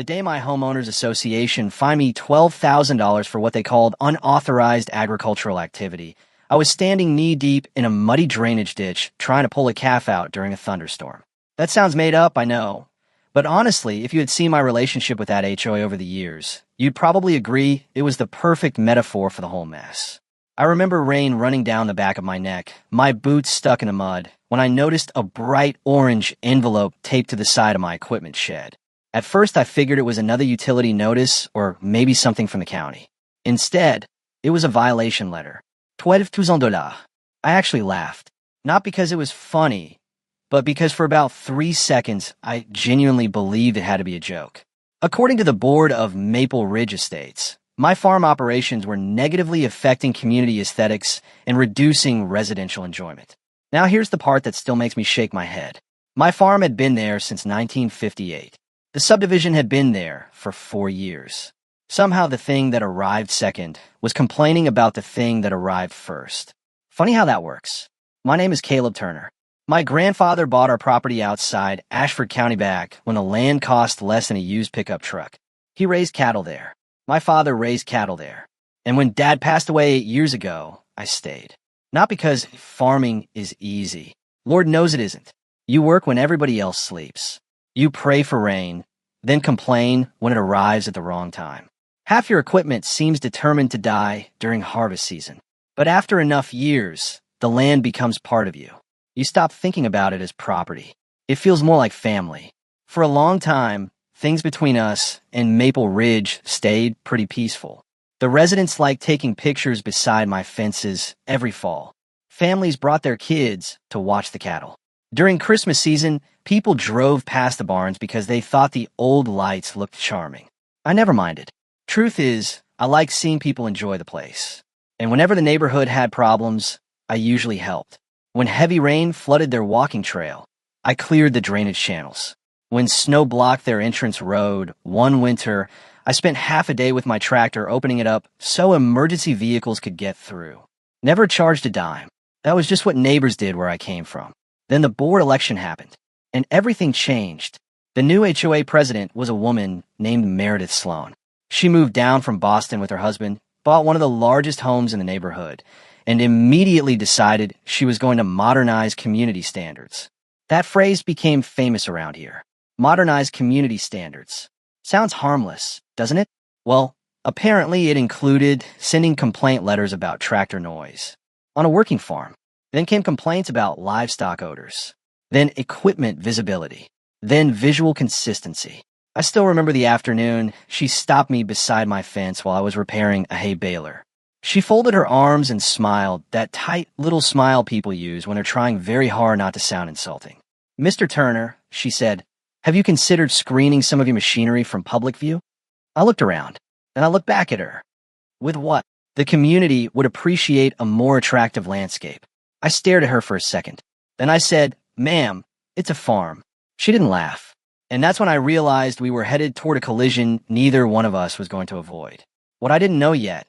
the day my homeowners association fined me $12,000 for what they called unauthorized agricultural activity. I was standing knee-deep in a muddy drainage ditch trying to pull a calf out during a thunderstorm. That sounds made up, I know. But honestly, if you had seen my relationship with that HOA over the years, you'd probably agree it was the perfect metaphor for the whole mess. I remember rain running down the back of my neck, my boots stuck in the mud, when I noticed a bright orange envelope taped to the side of my equipment shed. At first, I figured it was another utility notice or maybe something from the county. Instead, it was a violation letter. $12,000. I actually laughed. Not because it was funny, but because for about 3 seconds, I genuinely believed it had to be a joke. According to the board of Maple Ridge Estates, my farm operations were negatively affecting community aesthetics and reducing residential enjoyment. Now here's the part that still makes me shake my head. My farm had been there since 1958. The subdivision had been there for 4 years. Somehow the thing that arrived second was complaining about the thing that arrived first. Funny how that works. My name is Caleb Turner. My grandfather bought our property outside Ashford County back when the land cost less than a used pickup truck. He raised cattle there. My father raised cattle there. And when Dad passed away 8 years ago, I stayed. Not because farming is easy. Lord knows it isn't. You work when everybody else sleeps. You pray for rain, then complain when it arrives at the wrong time. Half your equipment seems determined to die during harvest season. But after enough years, the land becomes part of you. You stop thinking about it as property. It feels more like family. For a long time, things between us and Maple Ridge stayed pretty peaceful. The residents liked taking pictures beside my fences every fall. Families brought their kids to watch the cattle. During Christmas season, people drove past the barns because they thought the old lights looked charming. I never minded. Truth is, I like seeing people enjoy the place. And whenever the neighborhood had problems, I usually helped. When heavy rain flooded their walking trail, I cleared the drainage channels. When snow blocked their entrance road, one winter, I spent half a day with my tractor opening it up so emergency vehicles could get through. Never charged a dime. That was just what neighbors did where I came from. Then the board election happened, and everything changed. The new HOA president was a woman named Meredith Sloan. She moved down from Boston with her husband, bought one of the largest homes in the neighborhood, and immediately decided she was going to modernize community standards. That phrase became famous around here. Modernize community standards. Sounds harmless, doesn't it? Well, apparently it included sending complaint letters about tractor noise on a working farm. Then came complaints about livestock odors. Then equipment visibility. Then visual consistency. I still remember the afternoon she stopped me beside my fence while I was repairing a hay baler. She folded her arms and smiled, that tight little smile people use when they're trying very hard not to sound insulting. "Mr. Turner," she said, "have you considered screening some of your machinery from public view?" I looked around, and I looked back at her. With what? The community would appreciate a more attractive landscape. I stared at her for a second. Then I said, "Ma'am, it's a farm." She didn't laugh. And that's when I realized we were headed toward a collision neither one of us was going to avoid. What I didn't know yet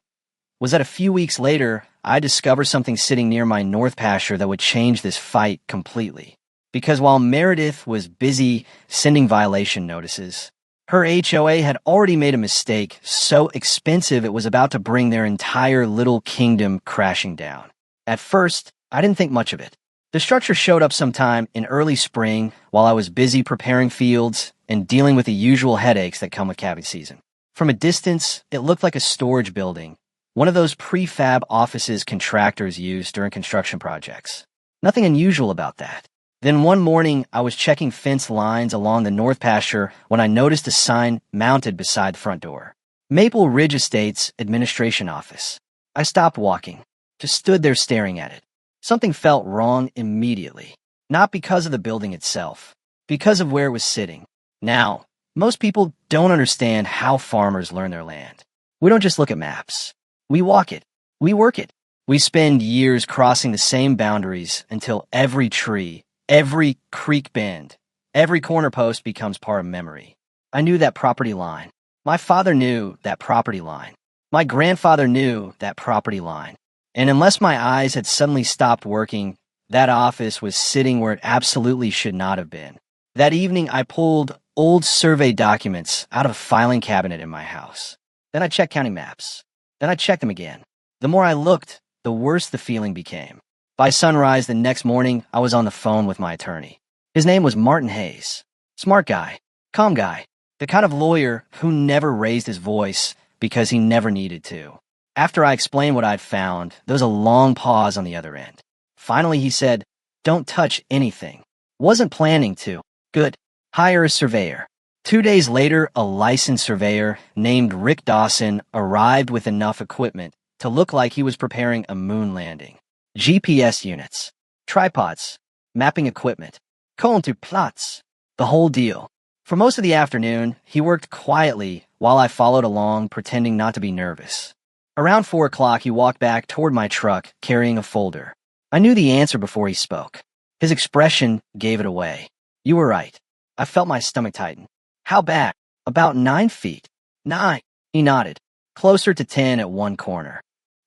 was that a few weeks later, I discovered something sitting near my north pasture that would change this fight completely. Because while Meredith was busy sending violation notices, her HOA had already made a mistake so expensive it was about to bring their entire little kingdom crashing down. At first, I didn't think much of it. The structure showed up sometime in early spring while I was busy preparing fields and dealing with the usual headaches that come with calving season. From a distance, it looked like a storage building, one of those prefab offices contractors use during construction projects. Nothing unusual about that. Then one morning, I was checking fence lines along the north pasture when I noticed a sign mounted beside the front door. Maple Ridge Estates Administration Office. I stopped walking, just stood there staring at it. Something felt wrong immediately. Not because of the building itself, because of where it was sitting. Now, most people don't understand how farmers learn their land. We don't just look at maps. We walk it. We work it. We spend years crossing the same boundaries until every tree, every creek bend, every corner post becomes part of memory. I knew that property line. My father knew that property line. My grandfather knew that property line. And unless my eyes had suddenly stopped working, that office was sitting where it absolutely should not have been. That evening, I pulled old survey documents out of a filing cabinet in my house. Then I checked county maps. Then I checked them again. The more I looked, the worse the feeling became. By sunrise the next morning, I was on the phone with my attorney. His name was Martin Hayes. Smart guy, calm guy, the kind of lawyer who never raised his voice because he never needed to. After I explained what I'd found, there was a long pause on the other end. Finally, he said, "Don't touch anything." Wasn't planning to. Good. Hire a surveyor. 2 days later, a licensed surveyor named Rick Dawson arrived with enough equipment to look like he was preparing a moon landing. GPS units, tripods, mapping equipment, plots, the whole deal. For most of the afternoon, he worked quietly while I followed along, pretending not to be nervous. Around 4 o'clock, he walked back toward my truck, carrying a folder. I knew the answer before he spoke. His expression gave it away. You were right. I felt my stomach tighten. How bad? About 9 feet. 9. He nodded. Closer to 10 at one corner.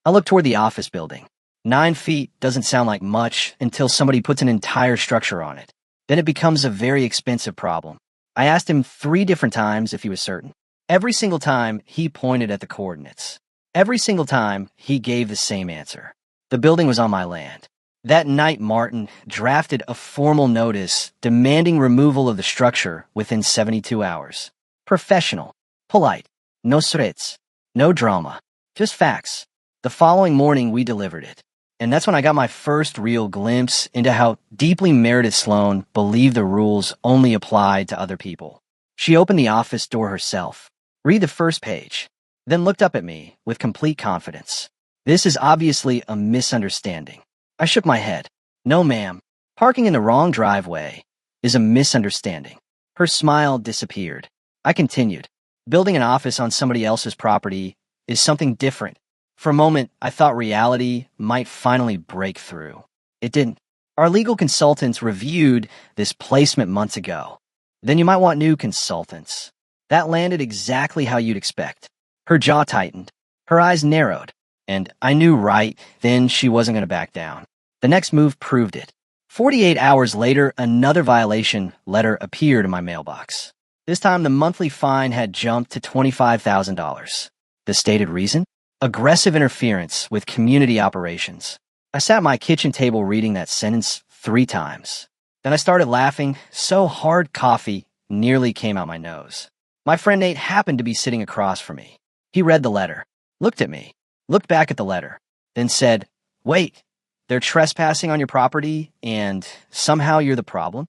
I looked toward the office building. 9 feet doesn't sound like much until somebody puts an entire structure on it. Then it becomes a very expensive problem. I asked him 3 different times if he was certain. Every single time, he pointed at the coordinates. Every single time, he gave the same answer. The building was on my land. That night, Martin drafted a formal notice demanding removal of the structure within 72 hours. Professional, polite, no threats, no drama, just facts. The following morning, we delivered it. And that's when I got my first real glimpse into how deeply Meredith Sloan believed the rules only applied to other people. She opened the office door herself. Read the first page, then looked up at me with complete confidence. This is obviously a misunderstanding. I shook my head. No, ma'am. Parking in the wrong driveway is a misunderstanding. Her smile disappeared. I continued. Building an office on somebody else's property is something different. For a moment, I thought reality might finally break through. It didn't. Our legal consultants reviewed this placement months ago. Then you might want new consultants. That landed exactly how you'd expect. Her jaw tightened. Her eyes narrowed. And I knew right then she wasn't going to back down. The next move proved it. 48 hours later, another violation letter appeared in my mailbox. This time, the monthly fine had jumped to $25,000. The stated reason? Aggressive interference with community operations. I sat at my kitchen table reading that sentence 3 times. Then I started laughing so hard coffee nearly came out my nose. My friend Nate happened to be sitting across from me. He read the letter, looked at me, looked back at the letter, then said, "Wait, they're trespassing on your property and somehow you're the problem?"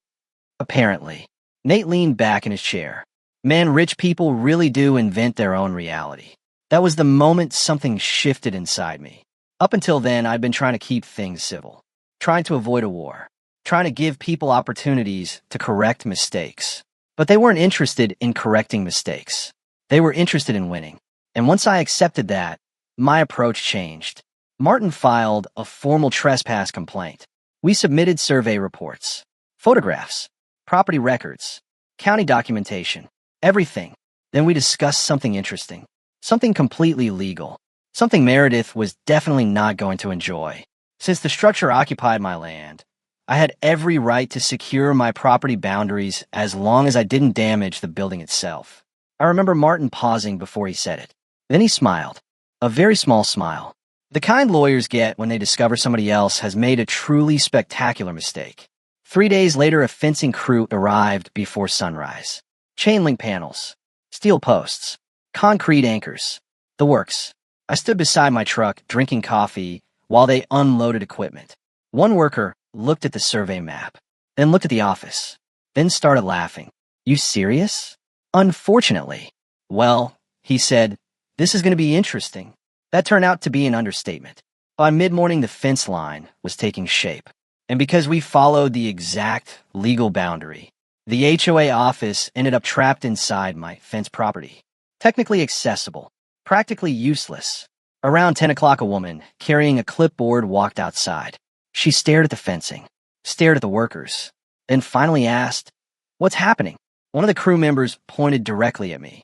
Apparently. Nate leaned back in his chair. Man, rich people really do invent their own reality. That was the moment something shifted inside me. Up until then, I'd been trying to keep things civil, trying to avoid a war, trying to give people opportunities to correct mistakes. But they weren't interested in correcting mistakes. They were interested in winning. And once I accepted that, my approach changed. Martin filed a formal trespass complaint. We submitted survey reports, photographs, property records, county documentation, everything. Then we discussed something interesting, something completely legal, something Meredith was definitely not going to enjoy. Since the structure occupied my land, I had every right to secure my property boundaries as long as I didn't damage the building itself. I remember Martin pausing before he said it. Then he smiled, a very small smile. The kind lawyers get when they discover somebody else has made a truly spectacular mistake. 3 days later, a fencing crew arrived before sunrise. Chain link panels, steel posts, concrete anchors, the works. I stood beside my truck drinking coffee while they unloaded equipment. One worker looked at the survey map, then looked at the office, then started laughing. "You serious?" "Unfortunately." "Well," he said, "this is going to be interesting." That turned out to be an understatement. By mid-morning, the fence line was taking shape. And because we followed the exact legal boundary, the HOA office ended up trapped inside my fence property. Technically accessible, practically useless. Around 10 o'clock, a woman carrying a clipboard walked outside. She stared at the fencing, stared at the workers, then finally asked, "What's happening?" One of the crew members pointed directly at me.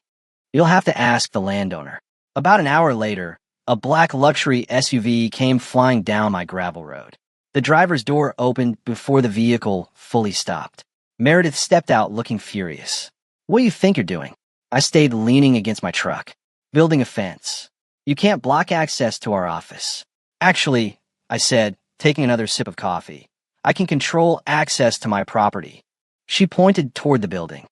"You'll have to ask the landowner." About an hour later, a black luxury SUV came flying down my gravel road. The driver's door opened before the vehicle fully stopped. Meredith stepped out looking furious. What do you think you're doing? I stayed leaning against my truck. Building a fence. You can't block access to our office. Actually, I said, taking another sip of coffee, I can control access to my property. She pointed toward the building.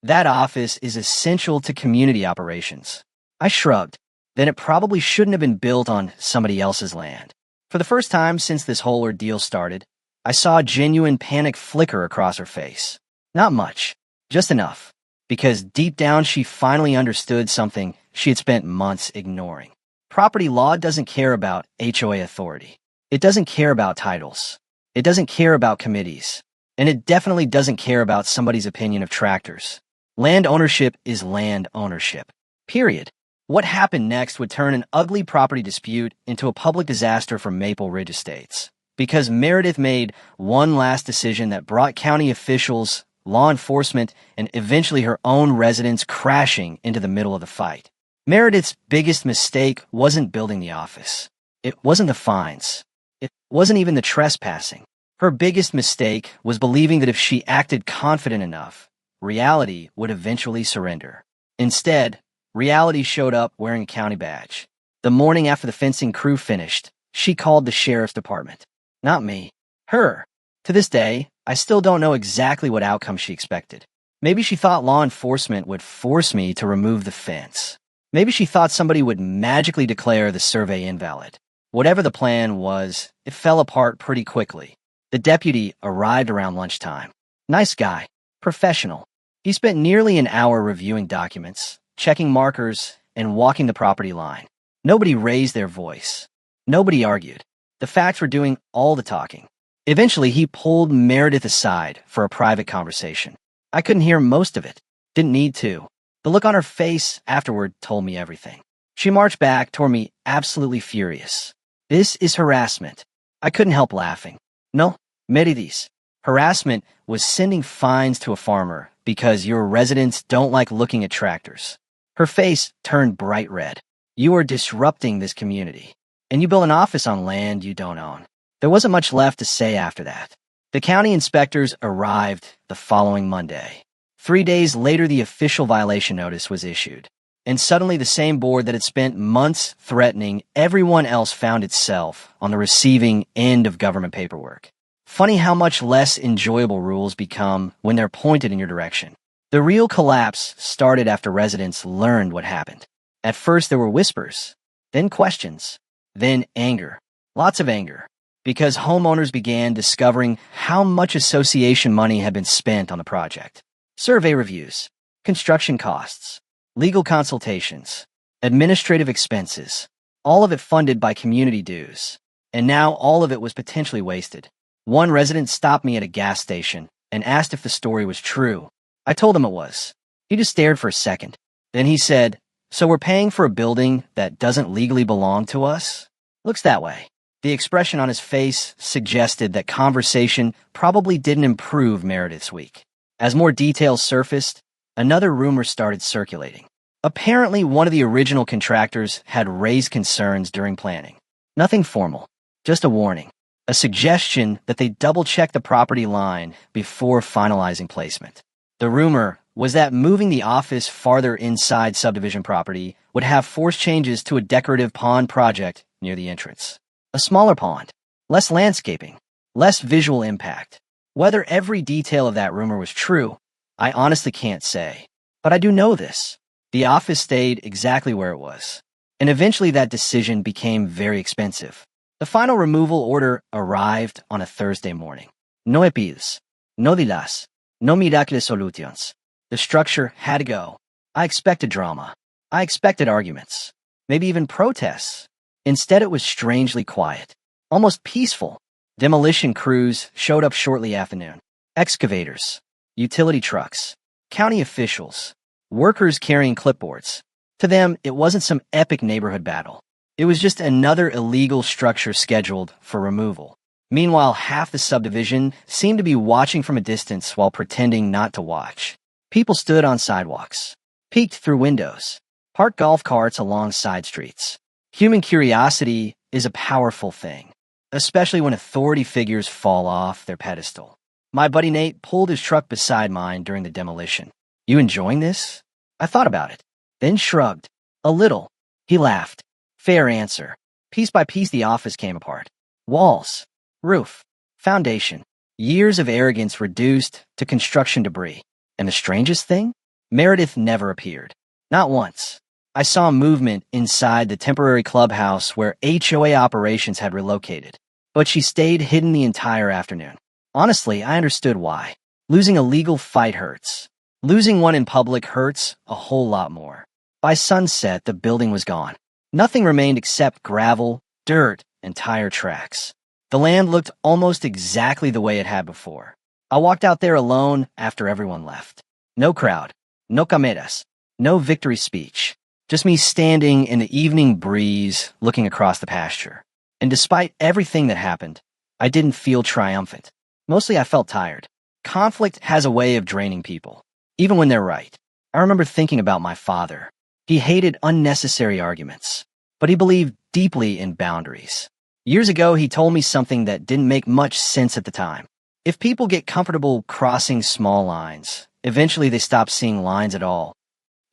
That office is essential to community operations. I shrugged. Then it probably shouldn't have been built on somebody else's land. For the first time since this whole ordeal started, I saw a genuine panic flicker across her face. Not much, just enough, because deep down she finally understood something she had spent months ignoring. Property law doesn't care about HOA authority. It doesn't care about titles. It doesn't care about committees. And it definitely doesn't care about somebody's opinion of tractors. Land ownership is land ownership. Period. What happened next would turn an ugly property dispute into a public disaster for Maple Ridge Estates, because Meredith made one last decision that brought county officials, law enforcement, and eventually her own residents crashing into the middle of the fight. Meredith's biggest mistake wasn't building the office. It wasn't the fines. It wasn't even the trespassing. Her biggest mistake was believing that if she acted confident enough, reality would eventually surrender. Instead, reality showed up wearing a county badge. The morning after the fencing crew finished, she called the sheriff's department. Not me. Her. To this day, I still don't know exactly what outcome she expected. Maybe she thought law enforcement would force me to remove the fence. Maybe she thought somebody would magically declare the survey invalid. Whatever the plan was, it fell apart pretty quickly. The deputy arrived around lunchtime. Nice guy. Professional. He spent nearly an hour reviewing documents, checking markers, and walking the property line. Nobody raised their voice. Nobody argued. The facts were doing all the talking. Eventually, he pulled Meredith aside for a private conversation. I couldn't hear most of it. Didn't need to. The look on her face afterward told me everything. She marched back toward me, absolutely furious. This is harassment. I couldn't help laughing. No, Meredith. Harassment was sending fines to a farmer because your residents don't like looking at tractors. Her face turned bright red. You are disrupting this community, and you build an office on land you don't own. There wasn't much left to say after that. The county inspectors arrived the following Monday. 3 days later, the official violation notice was issued, and suddenly the same board that had spent months threatening everyone else found itself on the receiving end of government paperwork. Funny how much less enjoyable rules become when they're pointed in your direction. The real collapse started after residents learned what happened. At first there were whispers, then questions, then anger. Lots of anger, because homeowners began discovering how much association money had been spent on the project. Survey reviews, construction costs, legal consultations, administrative expenses, all of it funded by community dues. And now all of it was potentially wasted. One resident stopped me at a gas station and asked if the story was true. I told him it was. He just stared for a second. Then he said, "So we're paying for a building that doesn't legally belong to us?" Looks that way. The expression on his face suggested that conversation probably didn't improve Meredith's week. As more details surfaced, another rumor started circulating. Apparently, one of the original contractors had raised concerns during planning. Nothing formal, just a warning. A suggestion that they double-check the property line before finalizing placement. The rumor was that moving the office farther inside subdivision property would have forced changes to a decorative pond project near the entrance. A smaller pond, less landscaping, less visual impact. Whether every detail of that rumor was true, I honestly can't say. But I do know this. The office stayed exactly where it was. And eventually that decision became very expensive. The final removal order arrived on a Thursday morning. No appeals, no dilas, no miraculous solutions. The structure had to go. I expected drama. I expected arguments. Maybe even protests. Instead, it was strangely quiet. Almost peaceful. Demolition crews showed up shortly after noon. Excavators, utility trucks, county officials, workers carrying clipboards. To them, it wasn't some epic neighborhood battle. It was just another illegal structure scheduled for removal. Meanwhile, half the subdivision seemed to be watching from a distance while pretending not to watch. People stood on sidewalks, peeked through windows, parked golf carts along side streets. Human curiosity is a powerful thing, especially when authority figures fall off their pedestal. My buddy Nate pulled his truck beside mine during the demolition. You enjoying this? I thought about it, then shrugged. A little. He laughed. Fair answer. Piece by piece, the office came apart. Walls, roof, foundation. Years of arrogance reduced to construction debris. And the strangest thing? Meredith never appeared. Not once. I saw movement inside the temporary clubhouse where HOA operations had relocated, but she stayed hidden the entire afternoon. Honestly, I understood why. Losing a legal fight hurts. Losing one in public hurts a whole lot more. By sunset, the building was gone. Nothing remained except gravel, dirt, and tire tracks. The land looked almost exactly the way it had before. I walked out there alone after everyone left. No crowd, no cameras, no victory speech. Just me standing in the evening breeze looking across the pasture. And despite everything that happened, I didn't feel triumphant. Mostly I felt tired. Conflict has a way of draining people, even when they're right. I remember thinking about my father. He hated unnecessary arguments, but he believed deeply in boundaries. Years ago, he told me something that didn't make much sense at the time. If people get comfortable crossing small lines, eventually they stop seeing lines at all.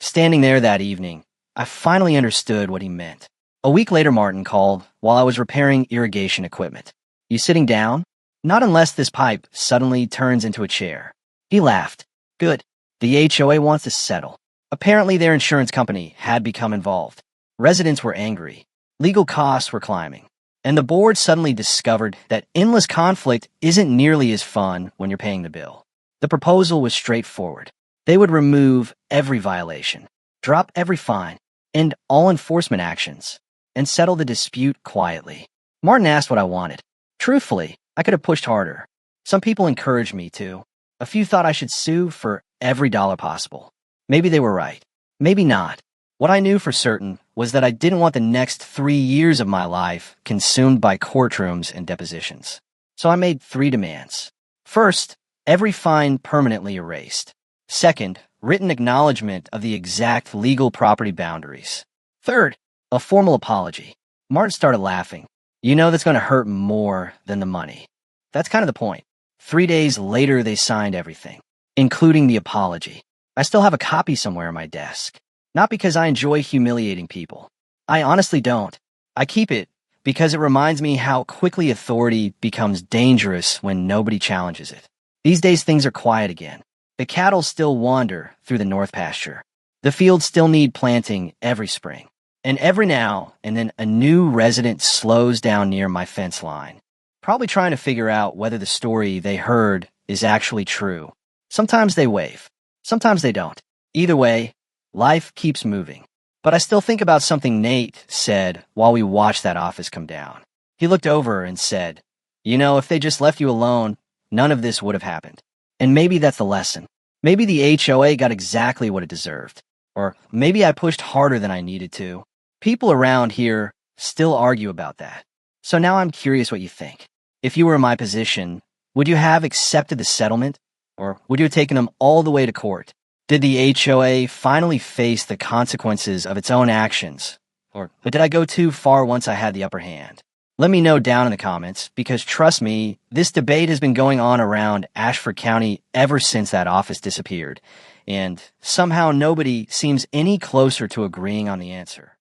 Standing there that evening, I finally understood what he meant. A week later, Martin called while I was repairing irrigation equipment. You sitting down? Not unless this pipe suddenly turns into a chair. He laughed. Good. The HOA wants to settle. Apparently their insurance company had become involved. Residents were angry. Legal costs were climbing. And the board suddenly discovered that endless conflict isn't nearly as fun when you're paying the bill. The proposal was straightforward. They would remove every violation, drop every fine, end all enforcement actions, and settle the dispute quietly. Martin asked what I wanted. Truthfully, I could have pushed harder. Some people encouraged me to. A few thought I should sue for every dollar possible. Maybe they were right. Maybe not. What I knew for certain was that I didn't want the next 3 years of my life consumed by courtrooms and depositions. So I made 3 demands. First, every fine permanently erased. Second, written acknowledgement of the exact legal property boundaries. Third, a formal apology. Martin started laughing. You know that's going to hurt more than the money. That's kind of the point. 3 days later, they signed everything, including the apology. I still have a copy somewhere on my desk. Not because I enjoy humiliating people. I honestly don't. I keep it because it reminds me how quickly authority becomes dangerous when nobody challenges it. These days, things are quiet again. The cattle still wander through the north pasture. The fields still need planting every spring. And every now and then a new resident slows down near my fence line, probably trying to figure out whether the story they heard is actually true. Sometimes they wave. Sometimes they don't. Either way, life keeps moving. But I still think about something Nate said while we watched that office come down. He looked over and said, you know, if they just left you alone, none of this would have happened. And maybe that's the lesson. Maybe the HOA got exactly what it deserved. Or maybe I pushed harder than I needed to. People around here still argue about that. So now I'm curious what you think. If you were in my position, would you have accepted the settlement? Or would you have taken them all the way to court? Did the HOA finally face the consequences of its own actions? Or did I go too far once I had the upper hand? Let me know down in the comments, because trust me, this debate has been going on around Ashford County ever since that office disappeared, and somehow nobody seems any closer to agreeing on the answer.